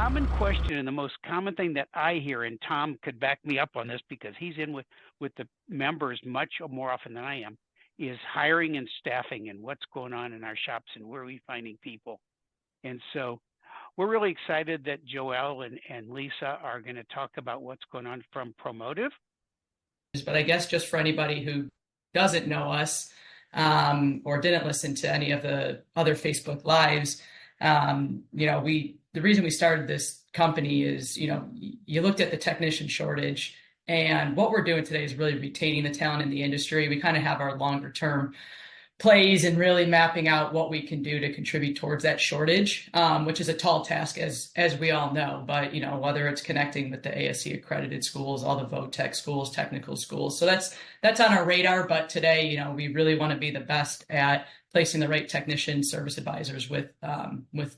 common question and the most common thing that I hear, and Tom could back me up on this because he's in with the members much more often than I am, is hiring and staffing and what's going on in our shops and where are we finding people. And so we're really excited that Joelle and Lisa are going to talk about what's going on from Promotive. But I guess just for anybody who doesn't know us or didn't listen to any of the other Facebook Lives, the reason we started this company is, you looked at the technician shortage, and what we're doing today is really retaining the talent in the industry. We kind of have our longer term plays and really mapping out what we can do to contribute towards that shortage, which is a tall task, as we all know. But whether it's connecting with the ASC accredited schools, all the VOTEC schools, technical schools, so that's on our radar. But today, we really want to be the best at placing the right technician service advisors with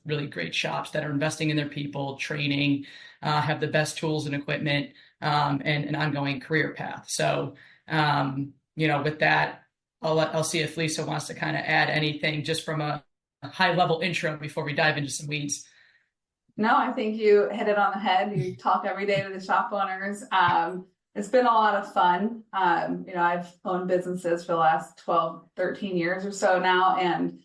really great shops that are investing in their people, training, have the best tools and equipment, and an ongoing career path. So, with that, I'll see if Lisa wants to kind of add anything just from a high level intro before we dive into some weeds. No, I think you hit it on the head. You talk every day to the shop owners. It's been a lot of fun. I've owned businesses for the last 12, 13 years or so now, and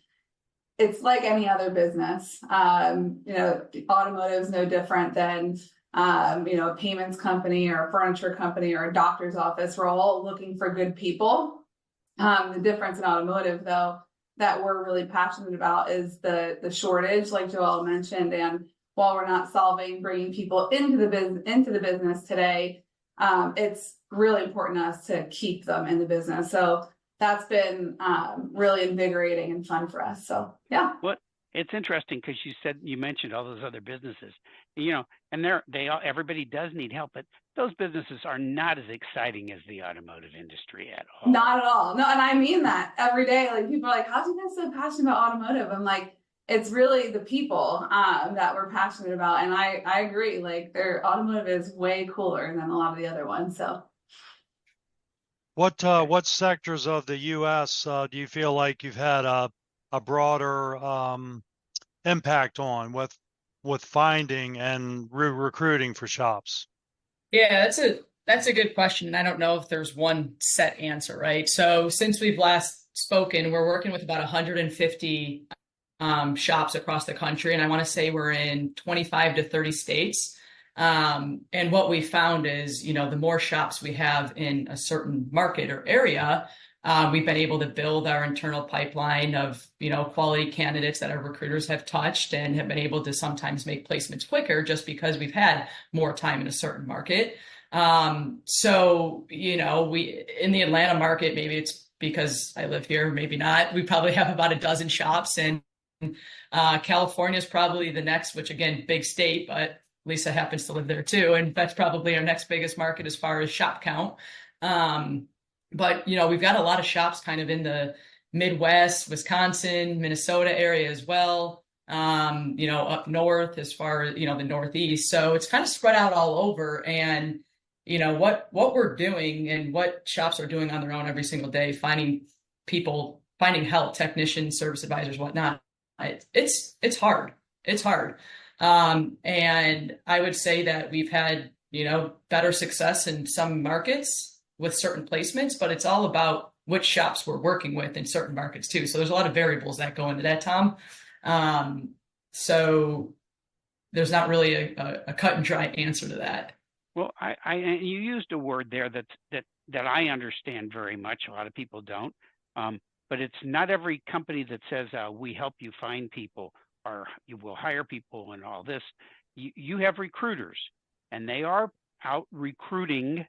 it's like any other business. Automotive is no different than, a payments company or a furniture company or a doctor's office. We're all looking for good people. The difference in automotive, though, that we're really passionate about is the shortage, like Joelle mentioned. And while we're not bringing people into the business today, it's really important to us to keep them in the business. So that's been really invigorating and fun for us. So yeah. Well, it's interesting because you mentioned all those other businesses, and everybody does need help, but those businesses are not as exciting as the automotive industry at all. Not at all. No, and I mean that every day. Like, people are like, "How do you get so passionate about automotive?" I'm like, it's really the people that we're passionate about, and I agree. Like, their automotive is way cooler than a lot of the other ones. So, what sectors of the U.S. Do you feel like you've had a broader impact on with finding and recruiting for shops? Yeah, that's a good question. And I don't know if there's one set answer, right? So since we've last spoken, we're working with about 150 shops across the country. And I want to say we're in 25 to 30 states. And what we found is, the more shops we have in a certain market or area, we've been able to build our internal pipeline of, quality candidates that our recruiters have touched and have been able to sometimes make placements quicker just because we've had more time in a certain market. So, we in the Atlanta market, maybe it's because I live here, maybe not. We probably have about a dozen shops, and California is probably the next, which again, big state, but Lisa happens to live there too. And that's probably our next biggest market as far as shop count. But, we've got a lot of shops kind of in the Midwest, Wisconsin, Minnesota area as well, up north as far as, the Northeast. So it's kind of spread out all over. And, what we're doing and what shops are doing on their own every single day, finding people, finding help, technicians, service advisors, whatnot. It's hard. It's hard. And I would say that we've had, better success in some markets with certain placements, but it's all about which shops we're working with in certain markets too. So there's a lot of variables that go into that, Tom. So there's not really a cut and dry answer to that. Well, you used a word there that I understand very much. A lot of people don't, but it's not every company that says we help you find people or you will hire people and all this. You have recruiters, and they are out recruiting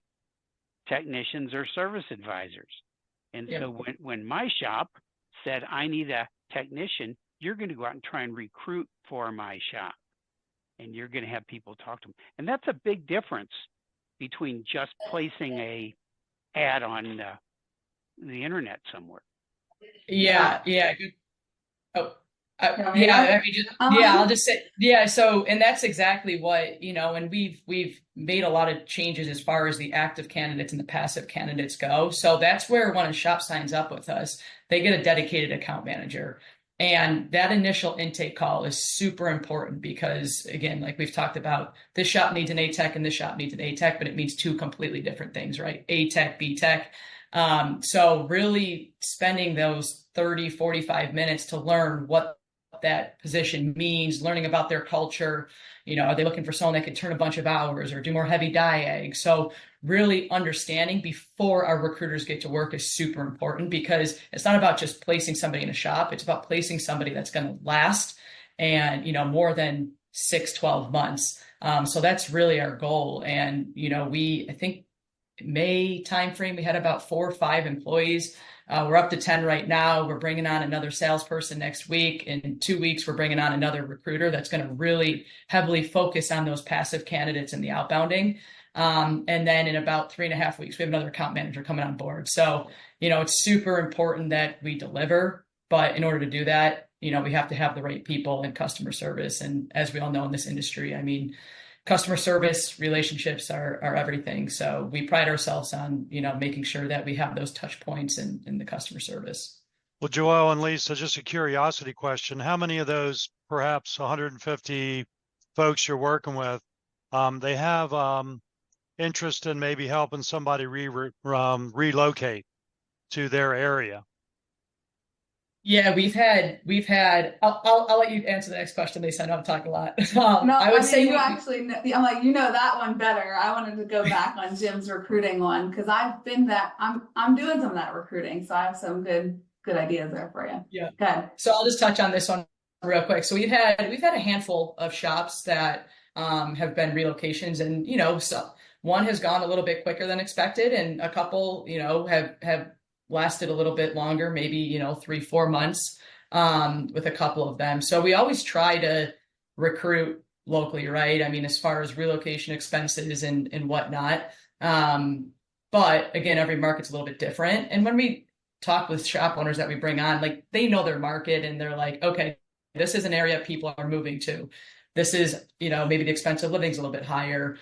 technicians or service advisors. And so when my shop said, I need a technician, you're going to go out and try and recruit for my shop. And you're going to have people talk to them. And that's a big difference between just placing a ad on the internet somewhere. Yeah. Good. Oh, I'll just say, so, and that's exactly what, and we've made a lot of changes as far as the active candidates and the passive candidates go. So that's where when a shop signs up with us, they get a dedicated account manager. And that initial intake call is super important because, again, like we've talked about, this shop needs an A tech and this shop needs an A tech, but it means two completely different things, right? A tech, B tech. So really spending those 30, 45 minutes to learn what that position means, learning about their culture. Are they looking for someone that could turn a bunch of hours or do more heavy diag? So really understanding before our recruiters get to work is super important, because it's not about just placing somebody in a shop. It's about placing somebody that's going to last and, more than 6-12 months. So that's really our goal. And, I think May timeframe, we had about 4 or 5 employees. We're up to 10 right now. We're bringing on another salesperson next week. In 2 weeks, we're bringing on another recruiter that's going to really heavily focus on those passive candidates and the outbounding. And then in about 3.5 weeks, we have another account manager coming on board. So, it's super important that we deliver. But in order to do that, we have to have the right people in customer service. And as we all know in this industry, I mean, customer service relationships are everything. So we pride ourselves on, making sure that we have those touch points in the customer service. Well, Joelle and Lisa, just a curiosity question. How many of those perhaps 150 folks you're working with, they have interest in maybe helping somebody relocate to their area? Yeah, we've had. I'll let you answer the next question, Lisa. I know I'm talking a lot. No, I would say you actually know, I'm like, that one better. I wanted to go back on Jim's recruiting one because I've been that I'm doing some of that recruiting, so I have some good ideas there for you. Yeah. Good. So I'll just touch on this one real quick. So we've had a handful of shops that have been relocations, and so one has gone a little bit quicker than expected, and a couple have lasted a little bit longer, maybe 3-4 months with a couple of them. So we always try to recruit locally, right? I mean, as far as relocation expenses and whatnot. But again, every market's a little bit different. And when we talk with shop owners that we bring on, like, they know their market and they're like, okay, this is an area people are moving to. This is, maybe the expense of living is a little bit higher.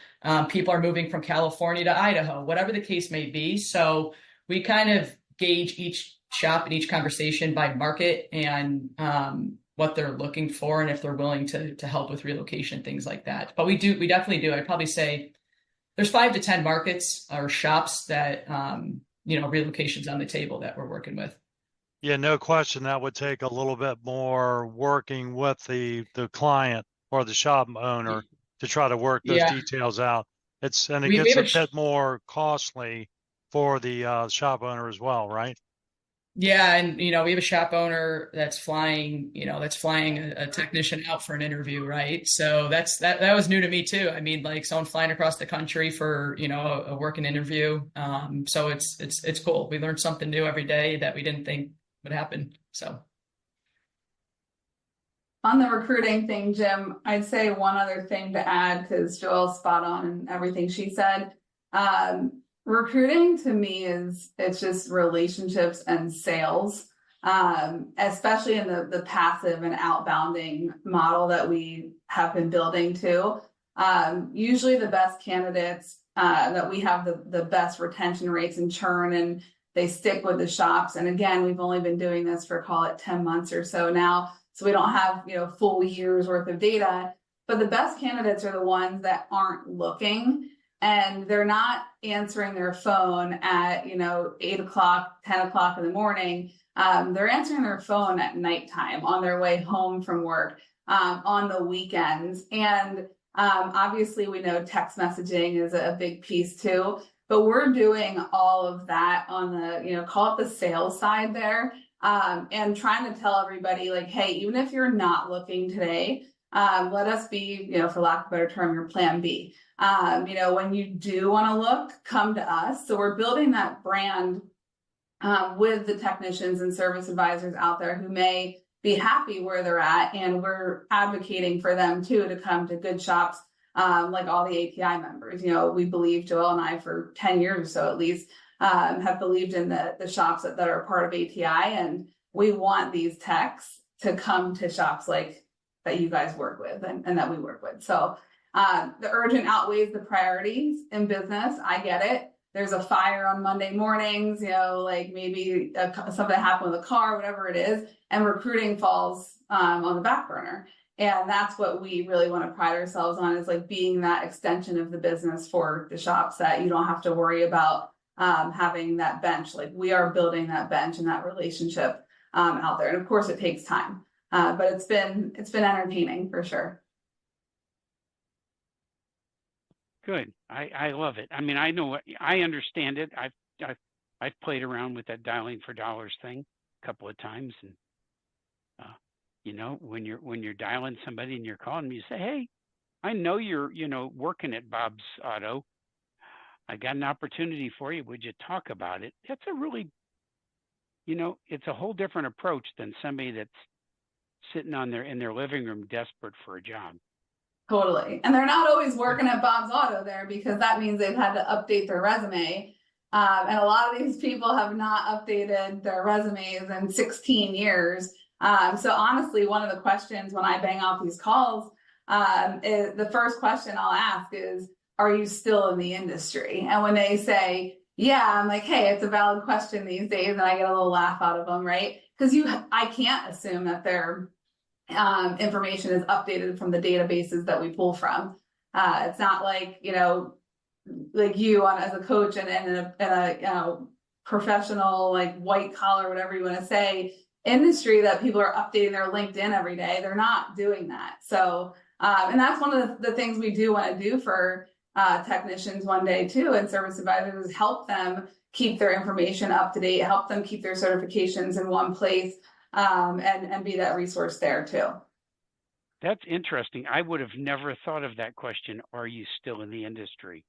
People are moving from California to Idaho, whatever the case may be. So we kind of gauge each shop and each conversation by market and what they're looking for and if they're willing to help with relocation, things like that. But we definitely do. I'd probably say there's 5 to 10 markets or shops that relocations on the table that we're working with. Yeah, no question. That would take a little bit more working with the client or the shop owner to try to work those details out. It gets a bit more costly for the shop owner as well, right? Yeah, and we have a shop owner that's flying a technician out for an interview, right? So that was new to me too. I mean, like, someone flying across the country for a working interview. So it's cool. We learn something new every day that we didn't think would happen. So on the recruiting thing, Jim, I'd say one other thing to add, because Joelle's spot on in everything she said. Recruiting to me it's just relationships and sales, especially in the passive and outbounding model that we have been building too. Usually the best candidates that we have the best retention rates and churn, and they stick with the shops. And again, we've only been doing this for, call it, 10 months or so now. So we don't have, full years worth of data, but the best candidates are the ones that aren't looking. And they're not answering their phone at, 8 o'clock, 10 o'clock in the morning. They're answering their phone at nighttime on their way home from work, on the weekends. And obviously we know text messaging is a big piece too, but we're doing all of that on the, call it the sales side there, and trying to tell everybody, like, hey, even if you're not looking today, let us be, for lack of a better term, your plan B. When you do want to look, come to us. So we're building that brand with the technicians and service advisors out there who may be happy where they're at, and we're advocating for them too to come to good shops, like all the ATI members. We believe, Joel and I, for 10 years or so at least, have believed in the shops that are part of ATI, and we want these techs to come to shops like that you guys work with and that we work with. So the urgent outweighs the priorities in business. I get it. there's a fire on Monday mornings, like maybe something happened with a car, whatever it is, and recruiting falls on the back burner. And that's what we really want to pride ourselves on, is like being that extension of the business for the shops, that you don't have to worry about having that bench. Like, we are building that bench and that relationship out there. And of course it takes time, but it's been entertaining for sure. Good. I love it. I mean, I understand it. I've played around with that dialing for dollars thing a couple of times, and when you're dialing somebody and you're calling them, you say, "Hey, I know you're working at Bob's Auto. I got an opportunity for you. Would you talk about it?" That's a really, it's a whole different approach than somebody that's sitting in their living room desperate for a job. Totally. And they're not always working at Bob's Auto there, because that means they've had to update their resume. And a lot of these people have not updated their resumes in 16 years. So honestly, one of the questions when I bang off these calls, is the first question I'll ask is, are you still in the industry? And when they say, yeah, I'm like, hey, it's a valid question these days. And I get a little laugh out of them, right? Because I can't assume that their information is updated from the databases that we pull from. It's not like, like you as a coach and in a professional, like white collar, whatever you want to say, industry, that people are updating their LinkedIn every day. They're not doing that. So, and that's one of the things we do want to do for technicians one day too, and service advisors, is help them keep their information up to date, help them keep their certifications in one place, and be that resource there too. That's interesting. I would have never thought of that question. Are you still in the industry?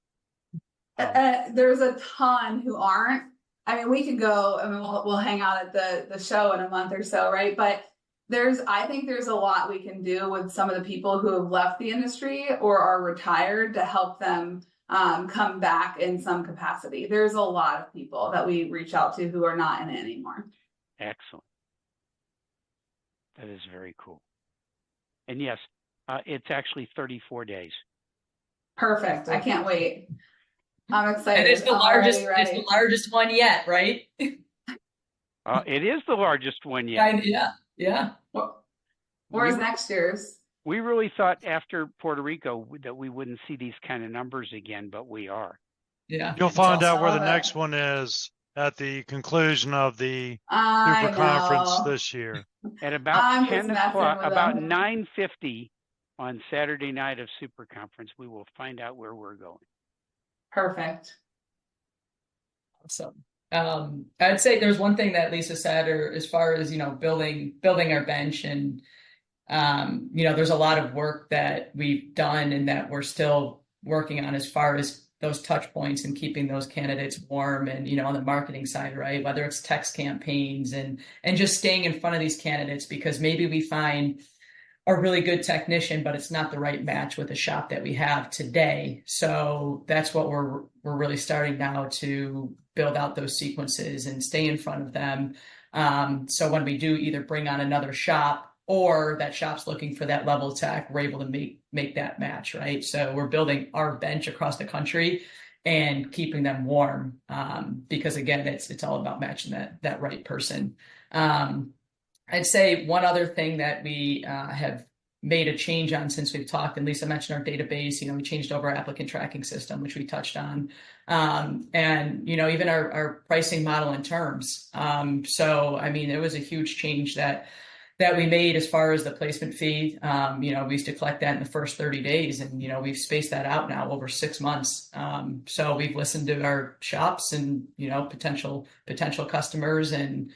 There's a ton who aren't. I mean, we could go, I mean, we'll hang out at the show in a month or so, right? But I think there's a lot we can do with some of the people who have left the industry or are retired to help them come back in some capacity. There's a lot of people that we reach out to who are not in it anymore. Excellent. That is very cool. And yes, it's actually 34 days. Perfect. I can't wait. I'm excited. And it's the largest one yet, right? It is the largest one yet. Yeah. Where's next year's? We really thought after Puerto Rico that we wouldn't see these kind of numbers again, but we are. Yeah. You'll find out where the next one is at the conclusion of the Super Conference this year. At about 10 o'clock, about them. 9:50 on Saturday night of Super Conference, we will find out where we're going. Perfect. Awesome. I'd say there's one thing that Lisa said, or as far as, building our bench, and, there's a lot of work that we've done and that we're still working on as far as those touch points and keeping those candidates warm, and, on the marketing side, right? Whether it's text campaigns and just staying in front of these candidates, because maybe we find a really good technician, but it's not the right match with the shop that we have today. So that's what we're really starting now to build out those sequences and stay in front of them. So when we do either bring on another shop, or that shop's looking for that level tech, we're able to make that match, right? So we're building our bench across the country and keeping them warm, because again, it's all about matching that right person. I'd say one other thing that we have made a change on since we've talked, and Lisa mentioned our database, we changed over our applicant tracking system, which we touched on. And, even our pricing model and terms. So, I mean, it was a huge change that we made as far as the placement fee. We used to collect that in the first 30 days, and, we've spaced that out now over 6 months. So we've listened to our shops and, potential customers, and,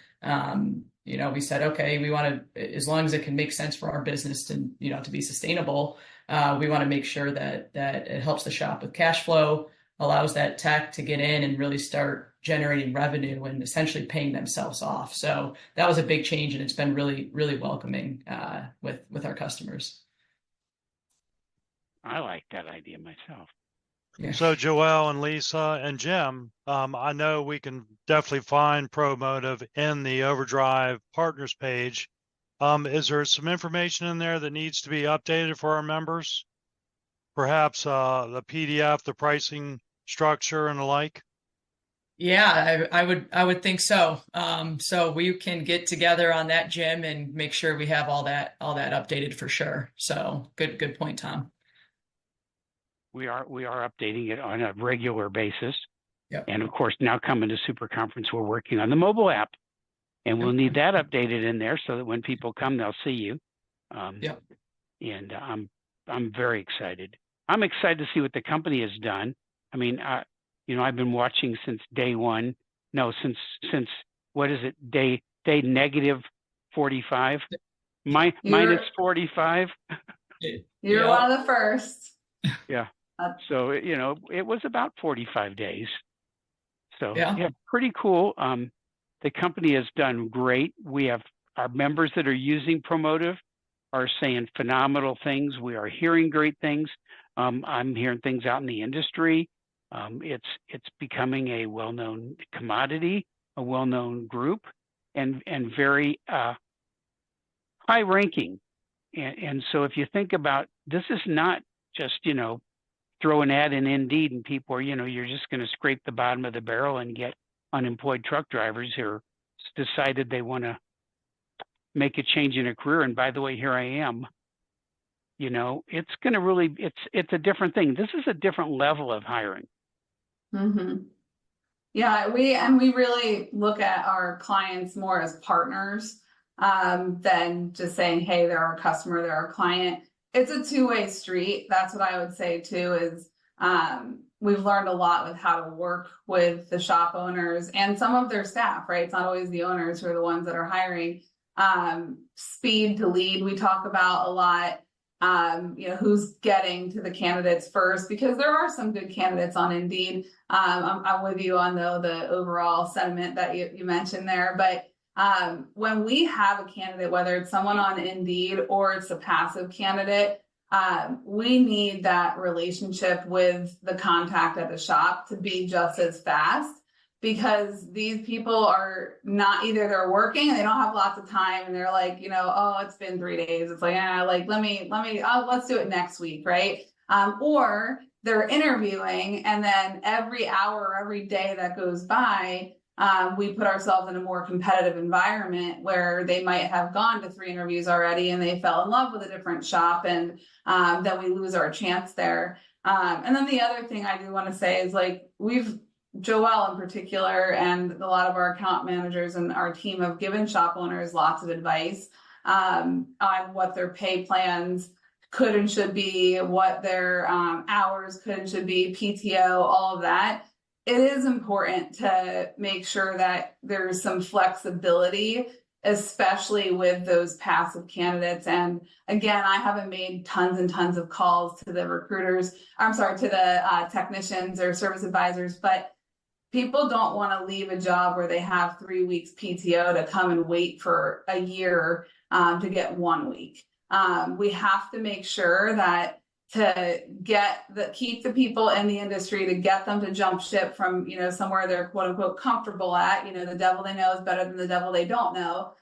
we said, okay, we want to, as long as it can make sense for our business to, to be sustainable, we want to make sure that it helps the shop with cash flow, allows that tech to get in and really start generating revenue and essentially paying themselves off. So that was a big change, and it's been really, really welcoming with our customers. I like that idea myself. Yeah. So Joelle and Lisa and Jim, I know we can definitely find Promotive in the Overdrive Partners page. Is there some information in there that needs to be updated for our members? Perhaps the PDF, the pricing structure and the like? Yeah, I would think so. So we can get together on that, Jim, and make sure we have all that updated for sure. So good point, Tom. We are updating it on a regular basis. Yep. And of course, now coming to Super Conference, we're working on the mobile app, and we'll need that updated in there so that when people come, they'll see you. Yep. And I'm very excited. I'm excited to see what the company has done. I mean, I've been watching since day one. No, since what is it? Day negative 45. Minus 45. You're one of the first. Yeah. So it was about 45 days. So yeah, pretty cool. The company has done great. We have our members that are using Promotive are saying phenomenal things. We are hearing great things. I'm hearing things out in the industry. It's becoming a well-known commodity, a well-known group, and very high ranking. And so if you think about, this is not just throw an ad in Indeed and people are you're just going to scrape the bottom of the barrel and get unemployed truck drivers who decided they want to make a change in a career. And by the way, here I am. It's going to really, it's a different thing. This is a different level of hiring. Mm-hmm. Yeah, we really look at our clients more as partners than just saying, hey, they're our customer, they're our client. It's a two-way street. That's what I would say too, is we've learned a lot with how to work with the shop owners and some of their staff, right? It's not always the owners who are the ones that are hiring. Speed to lead, we talk about a lot. Who's getting to the candidates first, because there are some good candidates on Indeed. I'm with you on the overall sentiment that you mentioned there, but when we have a candidate, whether it's someone on Indeed or it's a passive candidate, we need that relationship with the contact at the shop to be just as fast, because these people are not, either they're working and they don't have lots of time and they're like, oh, it's been 3 days. It's like, let's do it next week. Right. Or they're interviewing, and then every hour or every day that goes by, we put ourselves in a more competitive environment where they might have gone to 3 interviews already and they fell in love with a different shop, and then we lose our chance there. And then the other thing I do want to say is, like, Joelle in particular, and a lot of our account managers and our team have given shop owners lots of advice on what their pay plans could and should be, what their hours could and should be, PTO, all of that. It is important to make sure that there's some flexibility, especially with those passive candidates. And again, I haven't made tons and tons of calls to the to the technicians or service advisors, but people don't want to leave a job where they have 3 weeks PTO to come and wait for a year to get 1 week. We have to make sure that to keep the people in the industry, to get them to jump ship from, somewhere they're quote unquote comfortable at, the devil they know is better than the devil they don't know.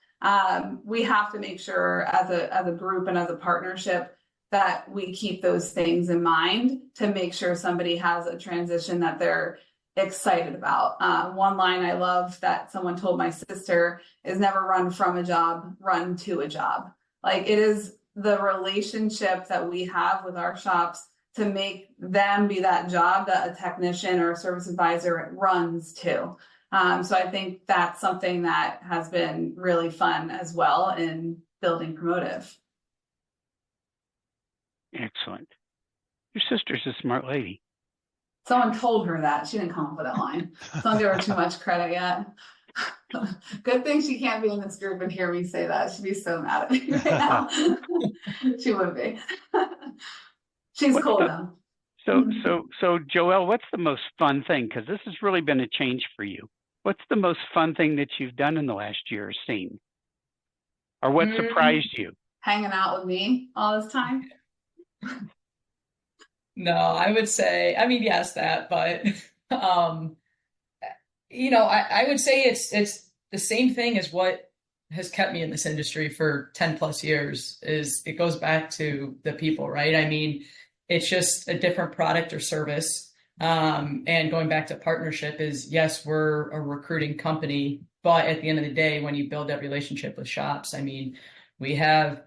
We have to make sure as a group and as a partnership that we keep those things in mind to make sure somebody has a transition that they're excited about. One line I love that someone told my sister is, never run from a job, run to a job. Like, it is the relationship that we have with our shops to make them be that job that a technician or a service advisor runs to. So I think that's something that has been really fun as well in building Promotive. Excellent. Your sister's a smart lady. Someone told her that. She didn't come up with that line. Don't give her too much credit yet. Good thing she can't be in this group and hear me say that. She'd be so mad at me right now. She would be. She's cool though. So Joelle, what's the most fun thing? Because this has really been a change for you. What's the most fun thing that you've done in the last year or seen? Or what surprised you? Hanging out with me all this time. No, I would say, yes, that, but, I would say it's the same thing as what has kept me in this industry for 10 plus years. Is it goes back to the people, right? It's just a different product or service. And going back to partnership is, yes, we're a recruiting company, but at the end of the day, when you build that relationship with shops, I mean, we have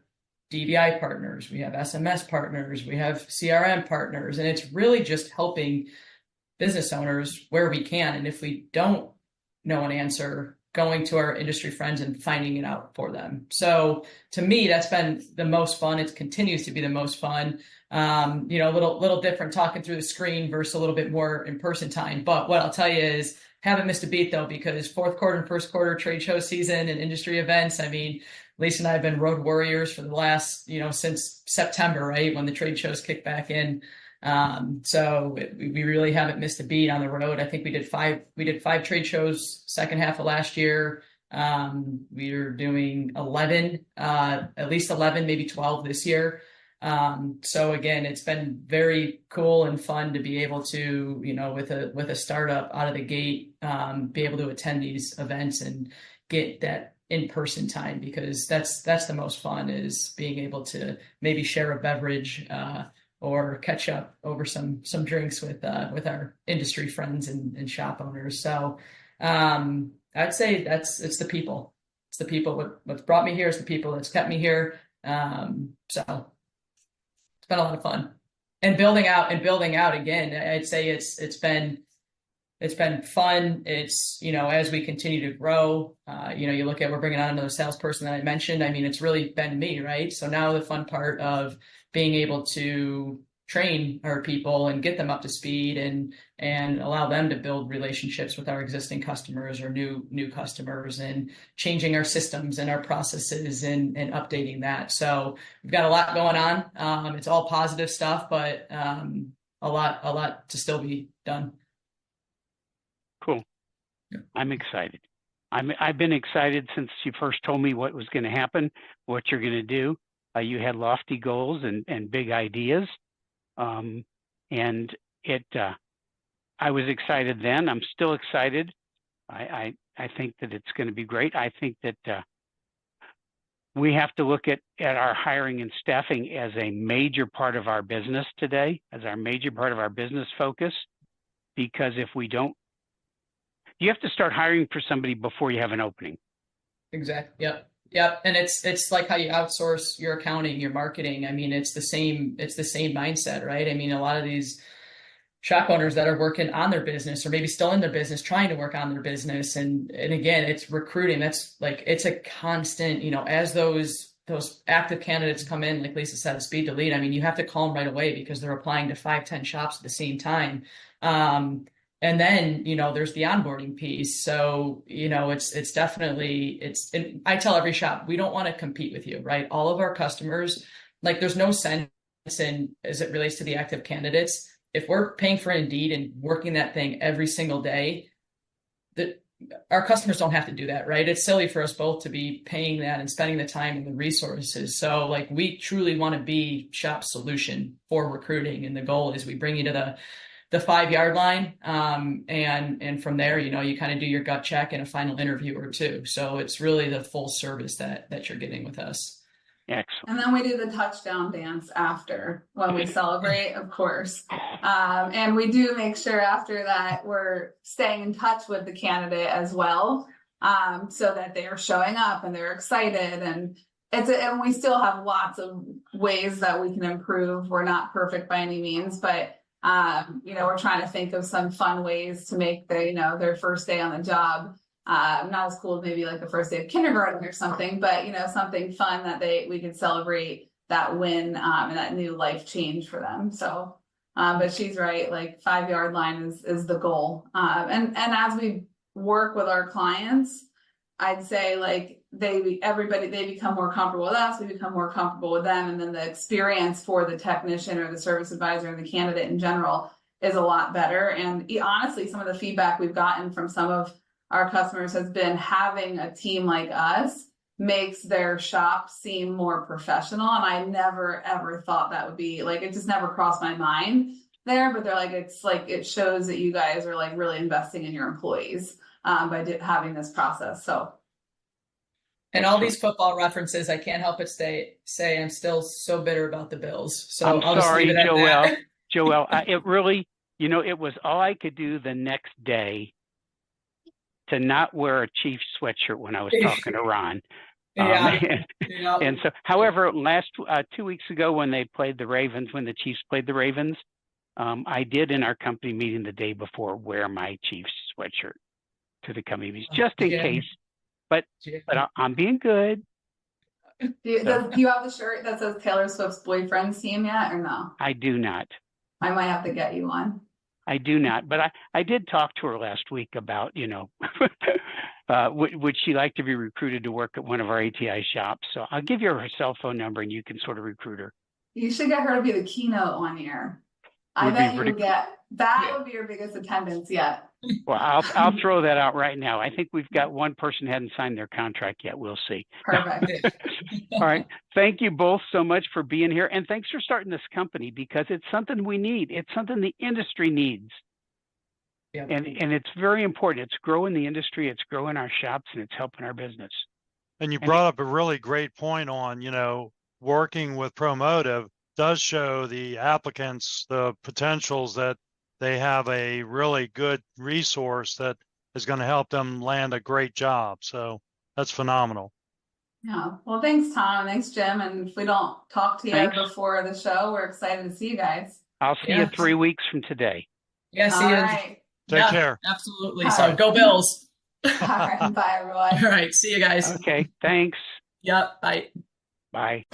DVI partners, we have SMS partners, we have CRM partners, and it's really just helping business owners where we can. And if we don't know an answer, going to our industry friends and finding it out for them. So to me, that's been the most fun. It continues to be the most fun. You know, a little different talking through the screen versus a little bit more in-person time. But what I'll tell you is haven't missed a beat though, because fourth quarter and first quarter trade show season and industry events. I mean, Lisa and I have been road warriors for the last, you know, since September, right? When the trade shows kick back in. So we really haven't missed a beat on the road. I think we did five trade shows second half of last year. We are doing 11, at least 11, maybe 12 this year. So again, it's been very cool and fun to be able to, you know, with a startup out of the gate, be able to attend these events and get that in-person time, because that's the most fun, is being able to maybe share a beverage, or catch up over some drinks with our industry friends and shop owners. So I'd say it's the people. It's the people. What's brought me here is the people that's kept me here. So it's been a lot of fun. And building out again, I'd say it's been fun. It's, you know, as we continue to grow, you know, you look at, we're bringing on another salesperson that I mentioned. I mean, it's really been me, right? So now the fun part of being able to train our people and get them up to speed and allow them to build relationships with our existing customers or new customers, and changing our systems and our processes and updating that. So we've got a lot going on. It's all positive stuff, but a lot to still be done. Cool. Yeah. I'm excited. I've been excited since you first told me what was going to happen, what you're going to do. You had lofty goals and big ideas. And I was excited then. I'm still excited. I think that it's going to be great. I think that we have to look at our hiring and staffing as a major part of our business today, as our major part of our business focus, because if we don't, you have to start hiring for somebody before you have an opening. Exactly. Yep. And it's like how you outsource your accounting, your marketing. I mean, it's the same mindset, right? I mean, a lot of these shop owners that are working on their business, or maybe still in their business, trying to work on their business. And again, it's recruiting. That's like, it's a constant, you know, as those active candidates come in, like Lisa said, speed to lead. I mean, you have to call them right away because they're applying to 5-10 shops at the same time. And then, you know, there's the onboarding piece. So, you know, it's definitely, and I tell every shop, we don't want to compete with you, right? All of our customers, like, there's no sense in, as it relates to the active candidates, if we're paying for Indeed and working that thing every single day, that our customers don't have to do that, right? It's silly for us both to be paying that and spending the time and the resources. So like, we truly want to be shop solution for recruiting. And the goal is we bring you to the 5-yard line. And from there, you know, you kind of do your gut check and a final interview or two. So it's really the full service that you're getting with us. Excellent. And then we do the touchdown dance after, when we celebrate, of course. And we do make sure after that we're staying in touch with the candidate as well, so that they are showing up and they're excited. And and we still have lots of ways that we can improve. We're not perfect by any means, but you know, we're trying to think of some fun ways to make their first day on the job not as cool as maybe like the first day of kindergarten or something, but you know, something fun that we could celebrate that win and that new life change for them. So but she's right, like 5-yard line is the goal. And as we work with our clients, I'd say like they become more comfortable with us, we become more comfortable with them, and then the experience for the technician or the service advisor and the candidate in general is a lot better. And honestly, some of the feedback we've gotten from some of our customers has been having a team like us makes their shop seem more professional. And I never ever thought that would be like, it just never crossed my mind there, but they're like, it's like, it shows that you guys are like really investing in your employees by having this process. So. And all these football references, I can't help but say I'm still so bitter about the Bills. So I'm sorry, Joelle. Joelle, it really, You know, it was all I could do the next day to not wear a Chiefs sweatshirt when I was talking to Ron. Yeah. And so, however, last 2 weeks ago when they played the Ravens, when the Chiefs played the Ravens, I did in our company meeting the day before wear my Chiefs sweatshirt to the company meetings, just in case. But I'm being good. Do you have the shirt that says Taylor Swift's boyfriend's team yet, or no? I do not. I might have to get you one. I do not, but I did talk to her last week about, you know, would she like to be recruited to work at one of our ATI shops? So I'll give you her cell phone number and you can sort of recruit her. You should get her to be the keynote one year. I bet you would get, that would be your biggest attendance yet. Well, I'll throw that out right now. I think we've got one person hadn't signed their contract yet. We'll see. Perfect. All right. Thank you both so much for being here. And thanks for starting this company because it's something we need. It's something the industry needs. Yeah. And it's very important. It's growing the industry, it's growing our shops, and it's helping our business. And you brought up a really great point on, you know, working with Promotive does show the applicants the potentials that they have a really good resource that is going to help them land a great job. So that's phenomenal. Yeah. Well, thanks, Tom. Thanks, Jim. And if we don't talk to you before the show, we're excited to see you guys. I'll see you 3 weeks from today. Yeah, see you. Right. Take care. Absolutely. So go Bills. All right. Bye, everyone. All right. See you guys. Okay. Thanks. Yep. Bye. Bye.